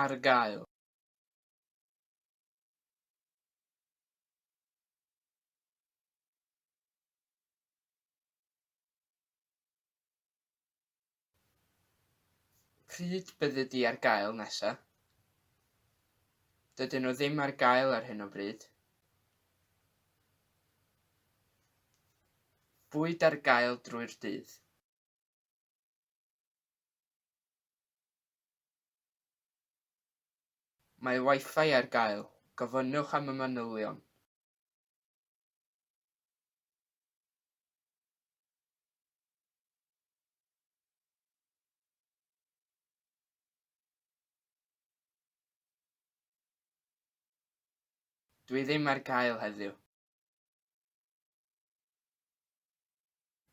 ar gael? Pryd byddi di ar gael nesa? Dydyn nhw ddim ar gael ar hyn o bryd. Bwyd ar gael drwy'r dydd. Mae Wi-Fi ar gael. Gofynnwch am y manylion. Dwi ddim ar gael heddiw.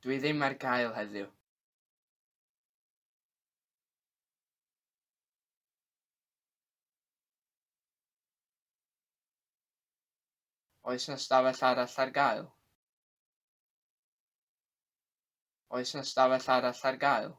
Dwi ddim ar gael heddiw. Oes 'na stafell arall ar gael? Oes 'na stafell arall ar gael?